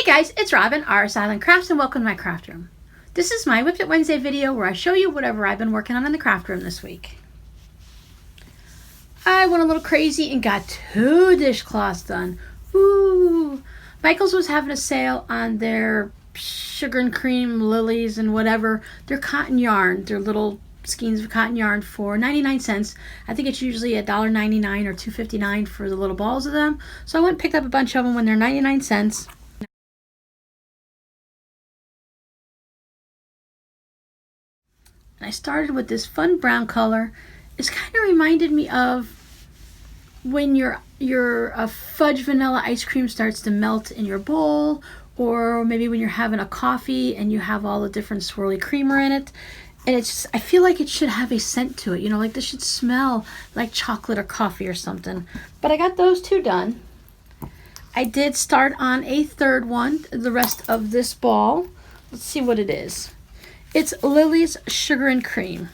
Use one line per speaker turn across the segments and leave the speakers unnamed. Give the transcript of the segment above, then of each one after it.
guys, it's Robin, RsIslandCrafts, and welcome to my craft room. This is my WiP It Wednesday video where I show you whatever I've been working on in the craft room this week. I went a little crazy and got 2 dishcloths done. Ooh! Michael's was having a sale on their sugar and cream lilies and whatever. Their cotton yarn, their little skeins of cotton yarn for 99 cents. I think it's usually $1.99 or $2.59 for the little balls of them. So I went and picked up a bunch of them when they're 99 cents. And I started with this fun brown color. It's kind of reminded me of when your fudge vanilla ice cream starts to melt in your bowl, or maybe when you're having a coffee and you have all the different swirly creamer in it. And it's just, I feel like it should have a scent to it, you know, like this should smell like chocolate or coffee or something. But I got those 2 done. I did start on a 3rd one, the rest of this ball. Let's see what it is. It's Lily's Sugar and Cream.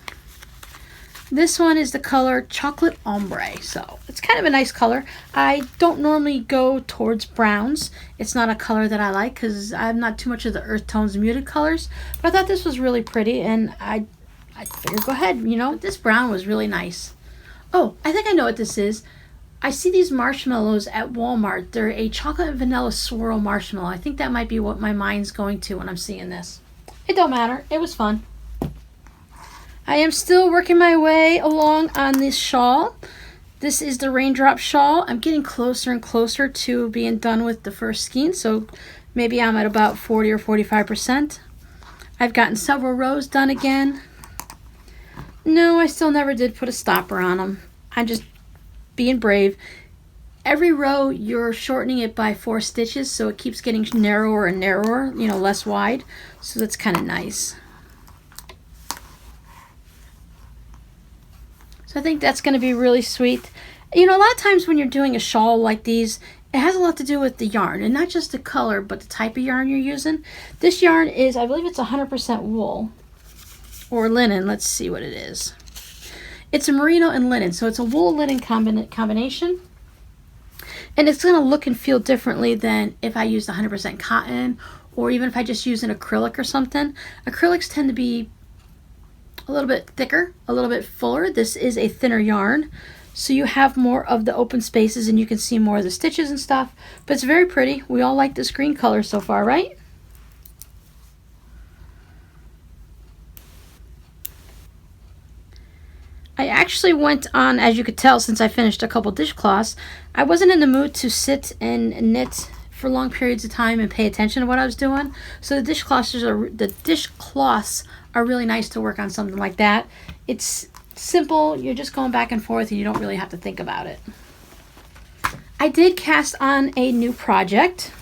This one is the color Chocolate Ombre, so it's kind of a nice color. I don't normally go towards browns. It's not a color that I like because I'm not too much of the earth tones and muted colors. But I thought this was really pretty, and I figured go ahead, you know. This brown was really nice. Oh, I think I know what this is. I see these marshmallows at Walmart. They're a chocolate and vanilla swirl marshmallow. I think that might be what my mind's going to when I'm seeing this. It don't matter. It was fun. I am still working my way along on this shawl. This is the raindrop shawl. I'm getting closer and closer to being done with the first skein, so maybe I'm at about 40 or 45%. I've gotten several rows done again. No, I still never did put a stopper on them. I'm just being brave. Every row you're shortening it by 4 stitches, so it keeps getting narrower and narrower, you know, less wide. So that's kind of nice. So I think that's going to be really sweet. You know, a lot of times when you're doing a shawl like these, it has a lot to do with the yarn, and not just the color, but the type of yarn you're using. This yarn is, I believe it's 100% wool or linen. Let's see what it is. It's a merino and linen, so it's a wool linen combination. And it's going to look and feel differently than if I used 100% cotton, or even if I just use an acrylic or something. Acrylics tend to be a little bit thicker, a little bit fuller. This is a thinner yarn, so you have more of the open spaces and you can see more of the stitches and stuff. But it's very pretty. We all like this green color so far, right? I actually went on, as you could tell, since I finished a couple dishcloths, I wasn't in the mood to sit and knit for long periods of time and pay attention to what I was doing. So the dishcloths are really nice to work on something like that. It's simple. You're just going back and forth and you don't really have to think about it. I did cast on a new project.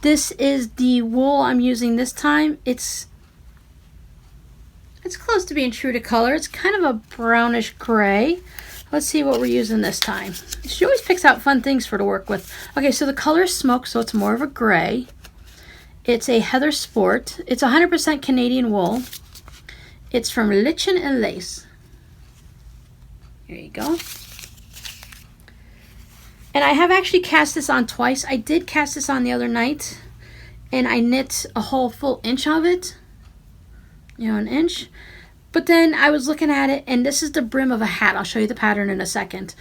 This is the wool I'm using this time. It's close to being true to color. It's kind of a brownish gray. Let's see what we're using this time. She always picks out fun things for to work with. Okay, so the color is smoke, so it's more of a gray. It's a Heather Sport. It's 100% Canadian wool. It's from Lichen and Lace. Here you go. And I have actually cast this on twice. I did cast this on the other night, and I knit a whole full inch of it. You know, an inch. But then I was looking at it, and this is the brim of a hat. I'll show you the pattern in a second.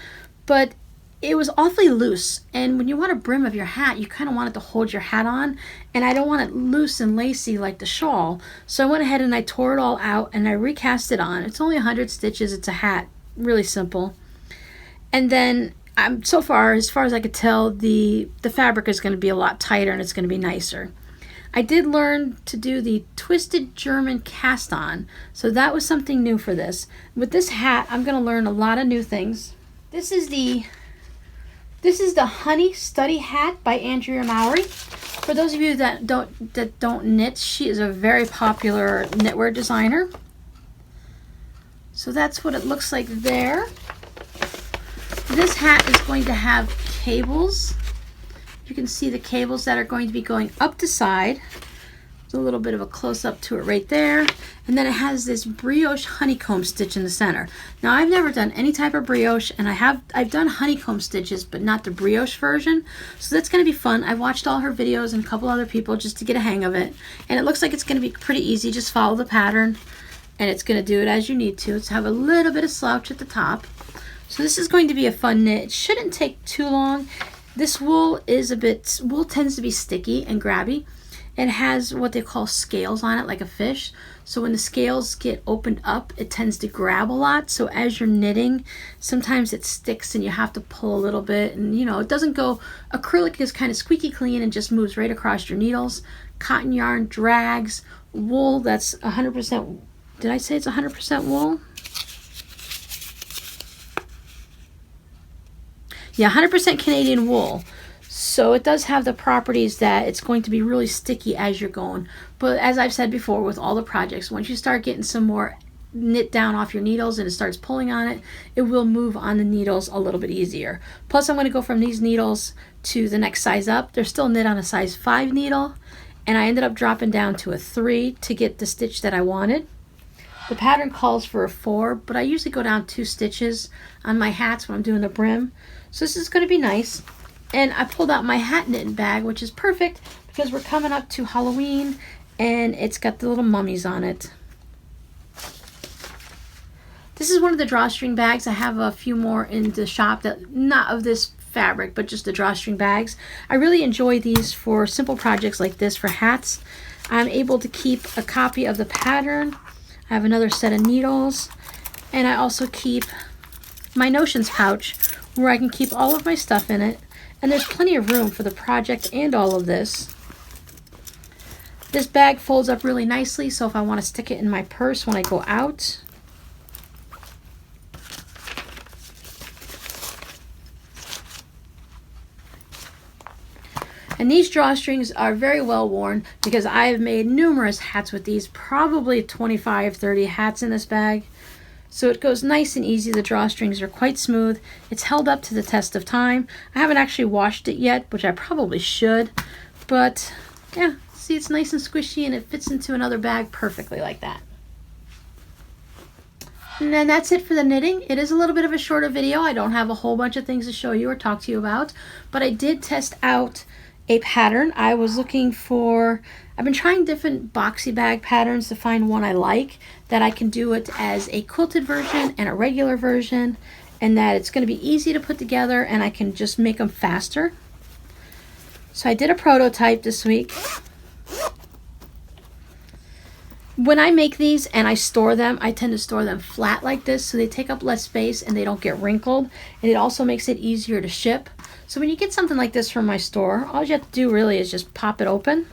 But it was awfully loose, and when you want a brim of your hat, you kind of want it to hold your hat on, and I don't want it loose and lacy like the shawl. So I went ahead and I tore it all out, and I recast it on. It's only 100 stitches. It's a hat. Really simple. And then so far as I could tell, the fabric is going to be a lot tighter, and it's going to be nicer. I did learn to do the twisted German cast on, so that was something new for this. With this hat, I'm going to learn a lot of new things. This is the Honey Study Hat by Andrea Mowry. For those of you that don't knit, she is a very popular knitwear designer. So that's what it looks like there. This hat is going to have cables. You can see the cables that are going to be going up the side. There's a little bit of a close-up to it right there. And then it has this brioche honeycomb stitch in the center. Now, I've never done any type of brioche, and I've done honeycomb stitches, but not the brioche version. So that's going to be fun. I watched all her videos and a couple other people just to get a hang of it. And it looks like it's going to be pretty easy. Just follow the pattern, and it's going to do it as you need to. It's have a little bit of slouch at the top. So this is going to be a fun knit. It shouldn't take too long. This wool tends to be sticky and grabby. It has what they call scales on it, like a fish. So when the scales get opened up, it tends to grab a lot. So as you're knitting, sometimes it sticks and you have to pull a little bit. And you know, it doesn't go, acrylic is kind of squeaky clean and just moves right across your needles. Cotton yarn drags. Wool, that's 100%, did I say it's 100% wool? Yeah, 100% Canadian wool. So it does have the properties that it's going to be really sticky as you're going. But as I've said before with all the projects, once you start getting some more knit down off your needles and it starts pulling on it, it will move on the needles a little bit easier. Plus, I'm going to go from these needles to the next size up. They're still knit on a size 5 needle, and I ended up dropping down to a 3 to get the stitch that I wanted. The pattern calls for a 4, but I usually go down 2 stitches on my hats when I'm doing the brim. So this is going to be nice. And I pulled out my hat knitting bag, which is perfect because we're coming up to Halloween, and it's got the little mummies on it. This is one of the drawstring bags. I have a few more in the shop, that not of this fabric, but just the drawstring bags. I really enjoy these for simple projects like this for hats. I'm able to keep a copy of the pattern. I have another set of needles, and I also keep my notions pouch where I can keep all of my stuff in it. And there's plenty of room for the project and all of this. This bag folds up really nicely, so if I want to stick it in my purse when I go out. And these drawstrings are very well worn because I've made numerous hats with these, probably 25, 30 hats in this bag. So it goes nice and easy. The drawstrings are quite smooth. It's held up to the test of time. I haven't actually washed it yet, which I probably should. But yeah, see, it's nice and squishy and it fits into another bag perfectly like that. And then that's it for the knitting. It is a little bit of a shorter video. I don't have a whole bunch of things to show you or talk to you about, but I did test out a pattern. I've been trying different boxy bag patterns to find one I like, that I can do it as a quilted version and a regular version, and that it's going to be easy to put together and I can just make them faster. So I did a prototype this week. When I make these and I store them, I tend to store them flat like this so they take up less space and they don't get wrinkled, and it also makes it easier to ship. So when you get something like this from my store, all you have to do really is just pop it open.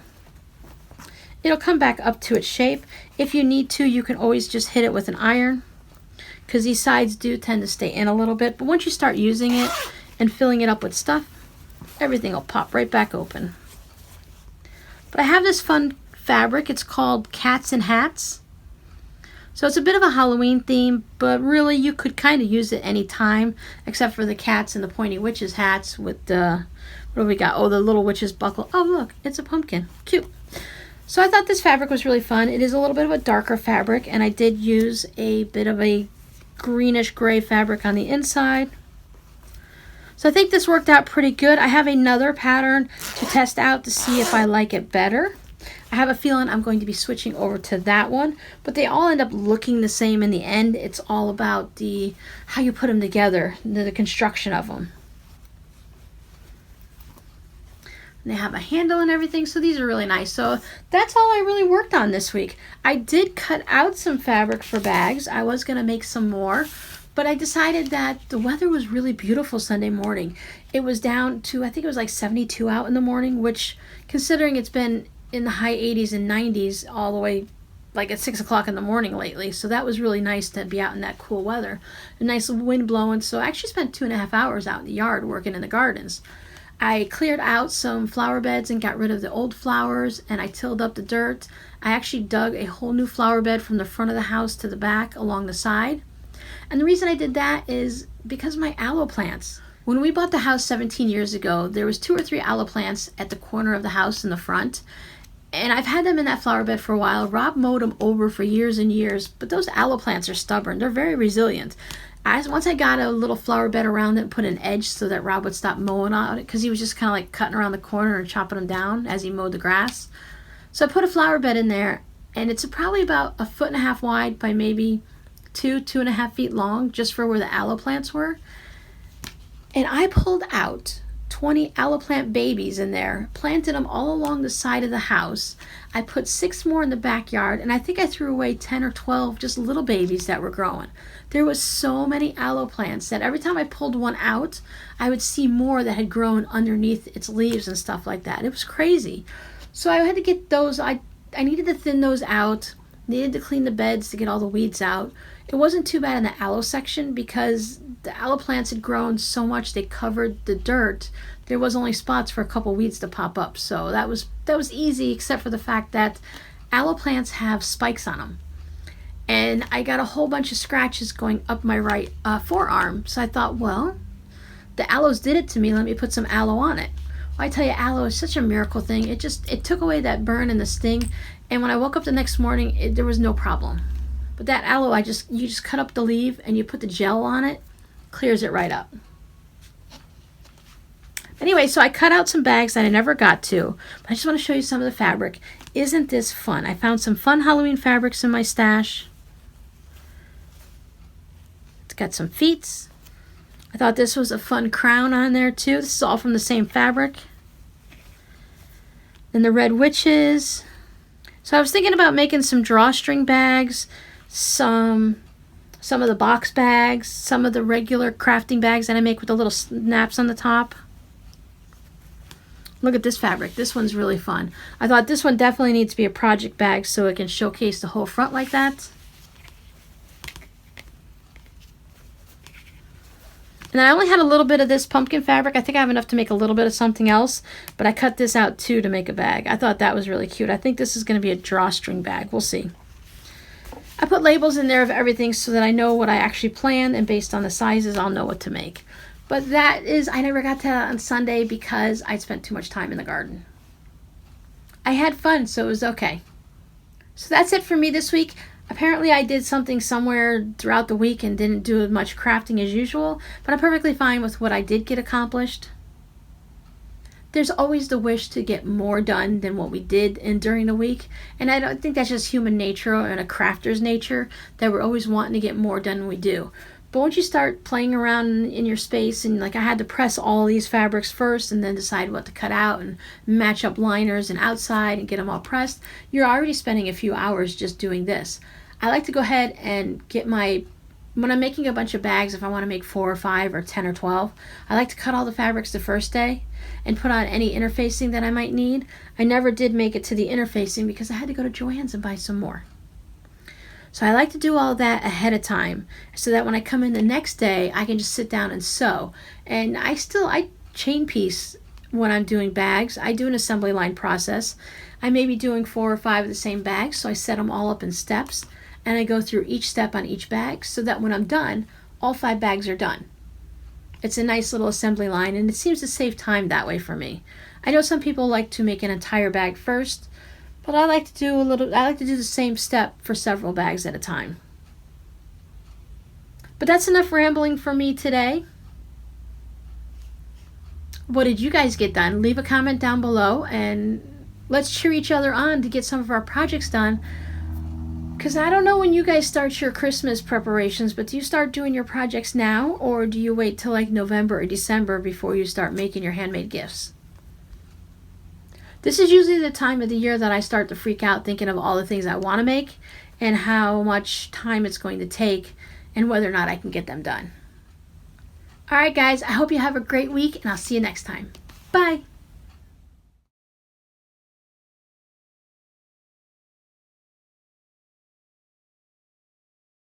It'll come back up to its shape. If you need to, you can always just hit it with an iron because these sides do tend to stay in a little bit. But once you start using it and filling it up with stuff, everything will pop right back open. But I have this fun fabric. It's called Cats and Hats. So it's a bit of a Halloween theme, but really you could kind of use it any time, except for the cats and the pointy witches hats with the, what do we got? Oh, the little witch's buckle. Oh, look, it's a pumpkin. Cute. So I thought this fabric was really fun. It is a little bit of a darker fabric, and I did use a bit of a greenish gray fabric on the inside. So I think this worked out pretty good. I have another pattern to test out to see if I like it better. I have a feeling I'm going to be switching over to that one, but they all end up looking the same in the end. It's all about how you put them together, the construction of them. And they have a handle and everything, so these are really nice. So that's all I really worked on this week. I did cut out some fabric for bags. I was going to make some more, but I decided that the weather was really beautiful Sunday morning. It was down to, I think it was like 72 out in the morning, which, considering it's been in the high 80s and 90s all the way like at 6 o'clock in the morning lately. So that was really nice to be out in that cool weather. A nice wind blowing. So I actually spent 2.5 hours out in the yard working in the gardens. I cleared out some flower beds and got rid of the old flowers, and I tilled up the dirt. I actually dug a whole new flower bed from the front of the house to the back along the side. And the reason I did that is because my aloe plants. When we bought the house 17 years ago, there was 2 or 3 aloe plants at the corner of the house in the front. And I've had them in that flower bed for a while. Rob mowed them over for years and years, but those aloe plants are stubborn. They're very resilient. Once I got a little flower bed around it and put an edge so that Rob would stop mowing on it, because he was just kind of like cutting around the corner and chopping them down as he mowed the grass. So I put a flower bed in there, and it's probably about 1.5 feet wide by maybe 2.5 feet long, just for where the aloe plants were. And I pulled out 20 aloe plant babies in there, planted them all along the side of the house. I put 6 more in the backyard, and I think I threw away 10 or 12 just little babies that were growing. There was so many aloe plants that every time I pulled one out, I would see more that had grown underneath its leaves and stuff like that. It was crazy. So I had to get those, I needed to thin those out, needed to clean the beds to get all the weeds out. It wasn't too bad in the aloe section because the aloe plants had grown so much they covered the dirt. There was only spots for a couple weeds to pop up, so that was easy, except for the fact that aloe plants have spikes on them. And I got a whole bunch of scratches going up my right forearm. So I thought, well, the aloes did it to me. Let me put some aloe on it. Well, I tell you, aloe is such a miracle thing. It took away that burn and the sting. And when I woke up the next morning, there was no problem. But that aloe, you just cut up the leaf and you put the gel on it, clears it right up. Anyway, so I cut out some bags that I never got to, but I just want to show you some of the fabric. Isn't this fun? I found some fun Halloween fabrics in my stash. It's got some feet. I thought this was a fun crown on there too. This is all from the same fabric. Then the red witches. So I was thinking about making some drawstring bags, some of the box bags, some of the regular crafting bags that I make with the little snaps on the top. Look at this fabric. This one's really fun. I thought this one definitely needs to be a project bag so it can showcase the whole front like that. And I only had a little bit of this pumpkin fabric. I think I have enough to make a little bit of something else, but I cut this out too to make a bag. I thought that was really cute. I think this is going to be a drawstring bag. We'll see. I put labels in there of everything so that I know what I actually planned, and based on the sizes, I'll know what to make. But that is, I never got to that on Sunday because I spent too much time in the garden. I had fun, so it was okay. So that's it for me this week. Apparently I did something somewhere throughout the week and didn't do as much crafting as usual, but I'm perfectly fine with what I did get accomplished. There's always the wish to get more done than what we did during the week, and I don't think that's just human nature and a crafter's nature, that we're always wanting to get more done than we do. But once you start playing around in your space, and like I had to press all these fabrics first and then decide what to cut out and match up liners and outside and get them all pressed, you're already spending a few hours just doing this. I like to go ahead and get when I'm making a bunch of bags, if I want to make 4 or 5 or 10 or 12, I like to cut all the fabrics the first day and put on any interfacing that I might need. I never did make it to the interfacing because I had to go to Joann's and buy some more. So I like to do all that ahead of time so that when I come in the next day, I can just sit down and sew. And I chain piece when I'm doing bags. I do an assembly line process. I may be doing 4 or 5 of the same bags, so I set them all up in steps. And I go through each step on each bag so that when I'm done, all 5 bags are done. It's a nice little assembly line, and it seems to save time that way for me. I know some people like to make an entire bag first, but I like to do the same step for several bags at a time. But that's enough rambling for me today. What did you guys get done? Leave a comment down below, and let's cheer each other on to get some of our projects done. Because I don't know when you guys start your Christmas preparations, but do you start doing your projects now, or do you wait till like November or December before you start making your handmade gifts? This is usually the time of the year that I start to freak out thinking of all the things I want to make and how much time it's going to take and whether or not I can get them done. Alright guys, I hope you have a great week, and I'll see you next time. Bye!